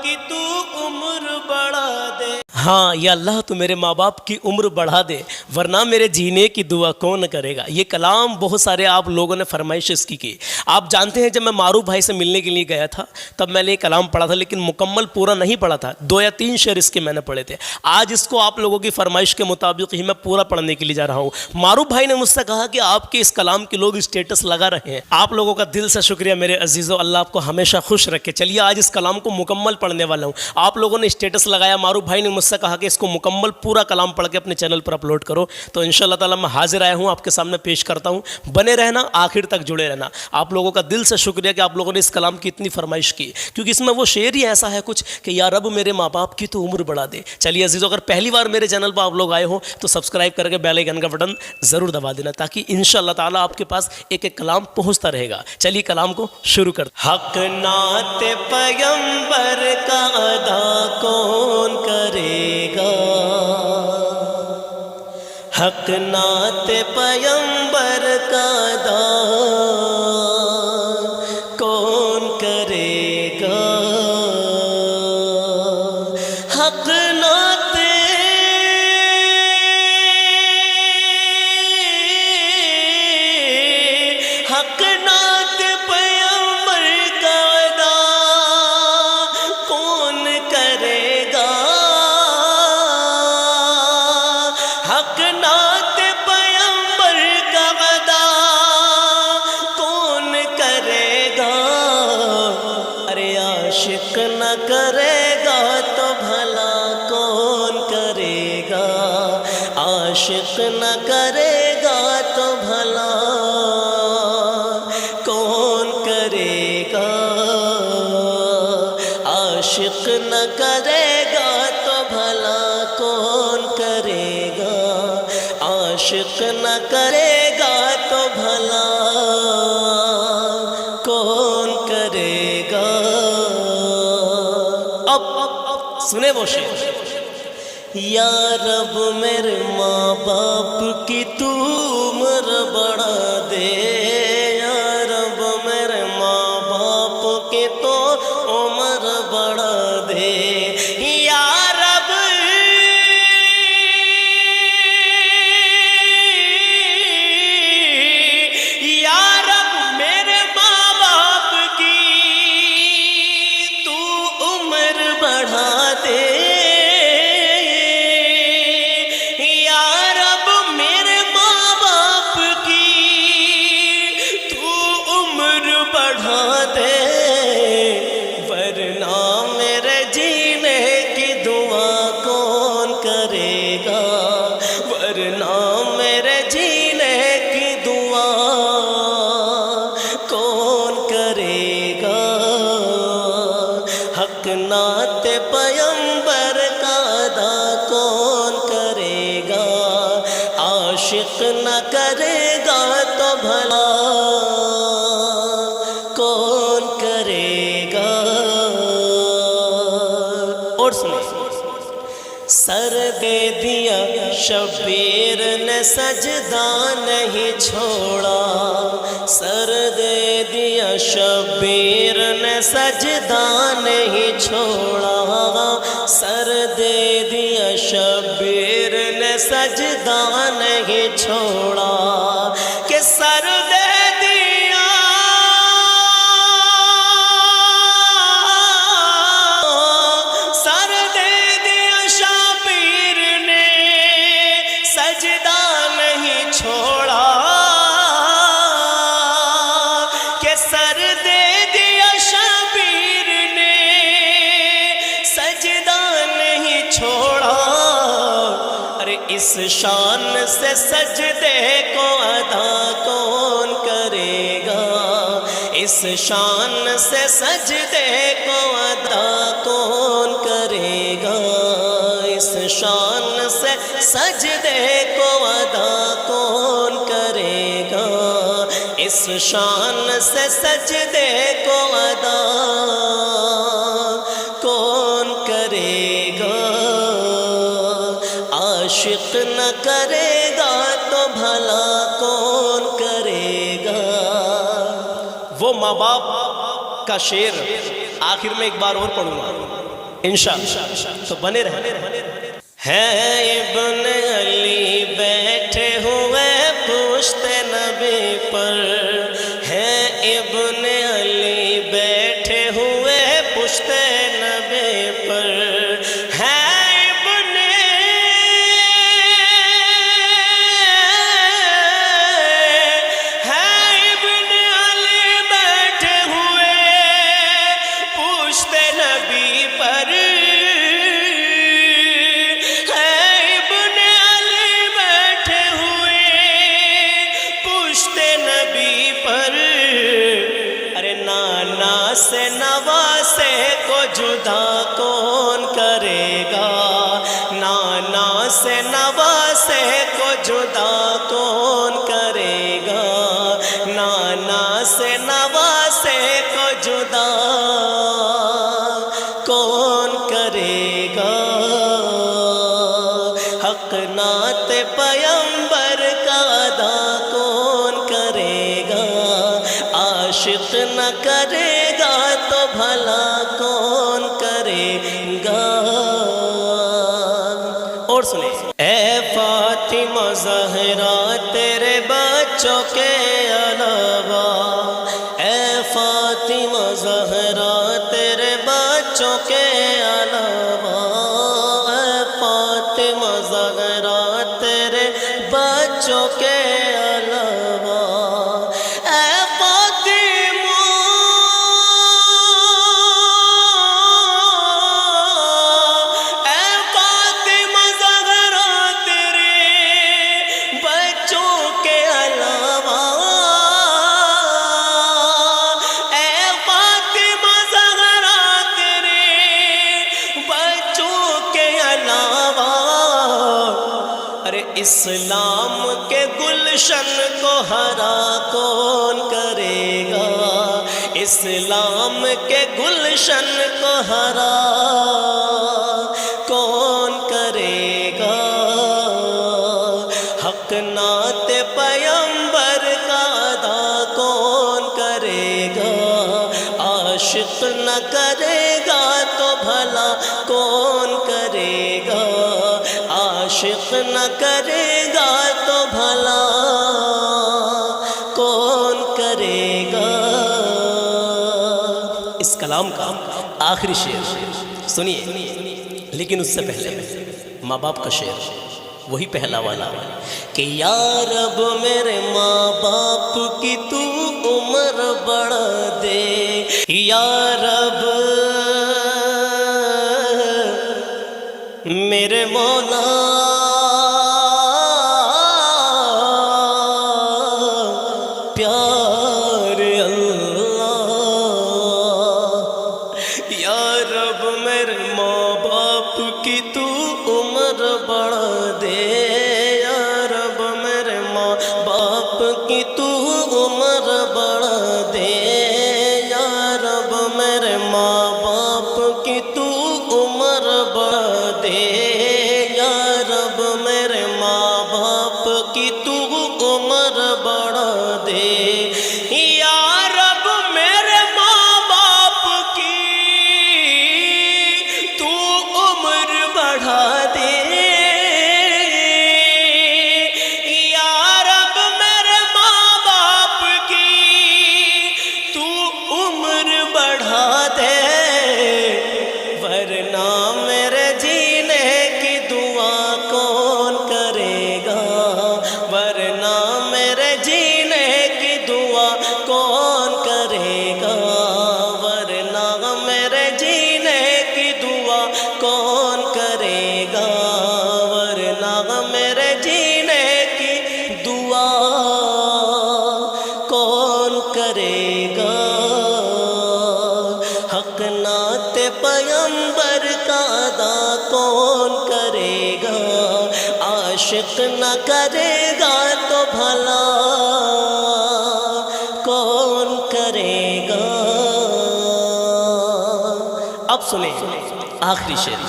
की तू उम्र बढ़ा दे। हाँ या अल्लाह तो मेरे माँ बाप की उम्र बढ़ा दे, वरना मेरे जीने की दुआ कौन करेगा। ये कलाम बहुत सारे आप लोगों ने फरमाइश इसकी की। आप जानते हैं जब मैं मारूफ भाई से मिलने के लिए गया था तब मैंने ये कलाम पढ़ा था, लेकिन मुकम्मल पूरा नहीं पढ़ा था, 2 या 3 शेर इसके मैंने पढ़े थे। आज इसको आप लोगों की फरमाइश के मुताबिक ही मैं पूरा पढ़ने के लिए जा रहा हूँ। मारूफ भाई ने मुझसे कहा कि आपके इस कलाम के लोग स्टेटस लगा रहे हैं। आप लोगों का दिल से शुक्रिया मेरे अजीज़ों, अल्लाह आपको हमेशा खुश रखे। चलिए आज इस कलाम को मुकम्मल पढ़ने वाला हूँ। आप लोगों ने स्टेटस लगाया, मारूफ भाई ने मुझसे कहा कि इसको मुकम्मल पूरा कलाम पढ़ के अपने चैनल पर अपलोड करो, तो इंशाअल्लाह ताला मैं हाजिर आया हूँ, आपके सामने पेश करता हूँ। बने रहना, आखिर तक जुड़े रहना। आप लोगों का दिल से शुक्रिया कि आप लोगों ने इस कलाम की इतनी फरमाइश की, क्योंकि इसमें वो शेर ही ऐसा है कुछ कि या रब मेरे माँ बाप की तो उम्र बढ़ा दे। चलिए अजीज़ों, अगर पहली बार मेरे चैनल पर आप लोग आए हो तो सब्सक्राइब करके बेल आइकन का बटन ज़रूर दबा देना, ताकि इंशाअल्लाह ताला आपके पास एक एक कलाम पहुँचता रहेगा। चलिए कलाम को शुरू कर। हक नाते पैगंबर का अदा कौन करेगा, हक नाते पैगंबर का अदा कौन करेगा। हक नाते हक नाते पैगंबर का अदा कौन करेगा। हक नाते पैगंबर का अदा कौन करेगा। अरे आशिक न करेगा तो भला कौन करेगा, आशिक न करेगा तो भला कौन करेगा। आशिक न करेगा तो भला कौन करेगा, आशिक न करेगा तो भला कौन करेगा। अब सुने वो शेर। या रब मेरे माँ बाप की तू उम्र बढ़ा दे, या रब मेरे माँ बाप की तो उम्र बढ़ा दे। या रब या रब मेरे माँ बाप की तू उम्र बढ़ा दे। बढ़ा दे, वरना मेरे जीने की दुआ कौन करेगा, वरना मेरे जीने की दुआ कौन करेगा। हक नाते पैगंबर का अदा कौन करेगा, आशिक न करेगा तो भला कौन करेगा। और सुनो, सर दे दिया शबीर ने सजदा नहीं छोड़ा, सर दे दिया शबीर ने सजदा नहीं छोड़ा, सर दे दिया शबीर ने सजदा नहीं छोड़ा। कि सर दे सजदा नहीं छोड़ा, के सर दे दिया शबीर ने सजदा नहीं छोड़ा। अरे इस शान से सजदे को अदा कौन करेगा, इस शान से सजदे को अदा कौन करेगा, इस शान से सजदे को अदा कौन करेगा, इस शान से सजदे को अदा कौन करेगा। आशिक न करेगा तो भला कौन करेगा। वो माँ बाप का शेर आखिर में एक बार और पढ़ूंगा। इंशाअल्लाह। तो बने रहे। ہے ابن علی بیٹھے ہوئے پشت نبی پر، ہے ابن علی بیٹھے ہوئے پشت نبی پر، ہے ابن علی بیٹھے ہوئے پشت نبی پر، سے نواسے کو جدا کون کرے گا، نانا سے نواسے کو جدا کون کرے گا، نانا سے نواسے کو جدا کون کرے گا، حق نعت پیمبر کا ادا کون کرے گا، عاشق نہ کرے تو بھلا کون کرے گا۔ اور سنیں، اے فاطمہ زہرا تیرے بچوں کے علاوہ، اے فاطمہ زہرا تیرے بچوں کے علاوہ، اے فاطمہ زہرا تیرے بچوں کے علاوہ، اسلام کے گلشن کو ہرا کون کرے گا، اسلام کے گلشن کو ہرا کون کرے گا، حق نعت پیمبر کا ادا کون کرے گا، عاشق نہ کرے گا تو بھلا کون کرے گا، عاشق نہ کرے گا تو بھلا کون کرے گا۔ اس کلام کا آخری شعر سنیے، لیکن اس سے پہلے ماں باپ کا شعر، وہی پہلا والا کہ یا رب میرے ماں باپ کی تو عمر بڑھا دے، یا رب میرے مولا پیار اللہ، یا رب میرے ماں باپ کی تو عمر بڑھا دے، یا رب میرے ماں باپ کی تو عمر بڑھا دے، یا رب میرے ماں باپ کی تو عمر بڑھا دے، یا رب میرے ماں باپ کی تو عمر بڑھا دے، یا رب میرے ماں باپ کی تو عمر بڑھا دے، یا رب میرے ماں باپ کی تو عمر بڑھا دے، ورنہ میرے جینے کی دعا کون کرے گا، ورنہ میرے جینے کی دعا کون کرے گا، ورنہ میرے جینے کی دعا کون کرے گا، ورنہ میرے جینے کی دعا کون کرے گا، حق نعت پیمبر کا ادا کون کرے گا، عاشق نہ کرے گا تو بھلا کون کرے گا۔ اب سنیں آخری شعر،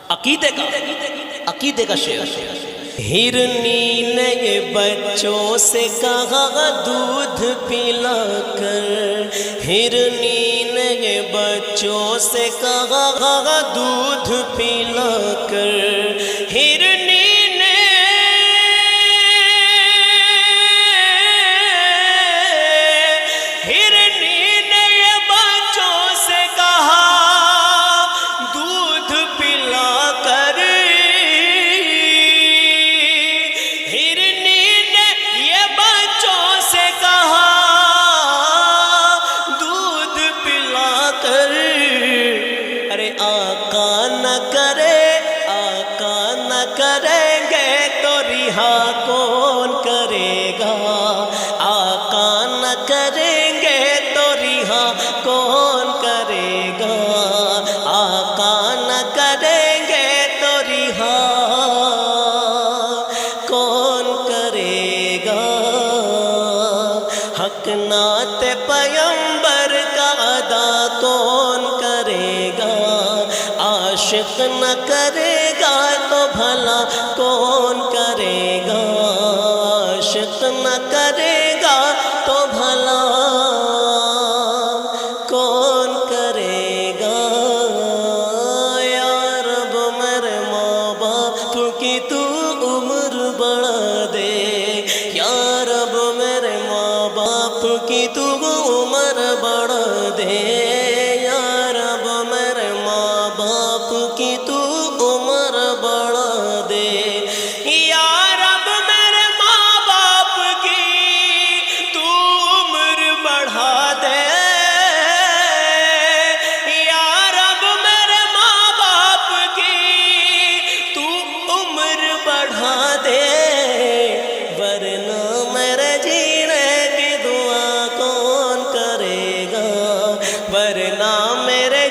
عقیدے کا شعر۔ ہرنی نے یہ بچوں سے کہا دودھ پلا کر، ہرنی نے یہ بچوں سے کہا دودھ پلا کر، ہرنی نے یہ بچوں سے کہا دودھ پلا کر، ہرنی نے یہ بچوں سے کہا دودھ پلا کر، ارے آقا نہ کریں گے تو رہا کون کرے گا، آقا نہ کریں گے تو رہا کون کرے گا، آقا نہ کریں گے تو رہا کون کرے گا، حق نعت پیغمبر کا ادا کون کرے گا، عاشق نہ کرے گا تو بھلا کون کرے گا، عاشق نہ کرے گا تو بھلا کون کرے گا، یا رب میرے ماں باپ کی تو عمر بڑھا دے، یا رب میرے ماں باپ کی تو عمر بڑھا دے، یا رب میرے ماں باپ کی تو عمر بڑھا دے، یا رب میرے ماں باپ کی تو عمر بڑھا دے، یا رب میرے ماں باپ کی تو عمر بڑھا دے، ورنہ میرے جینے کی دعا کون کرے گا، ورنہ میرے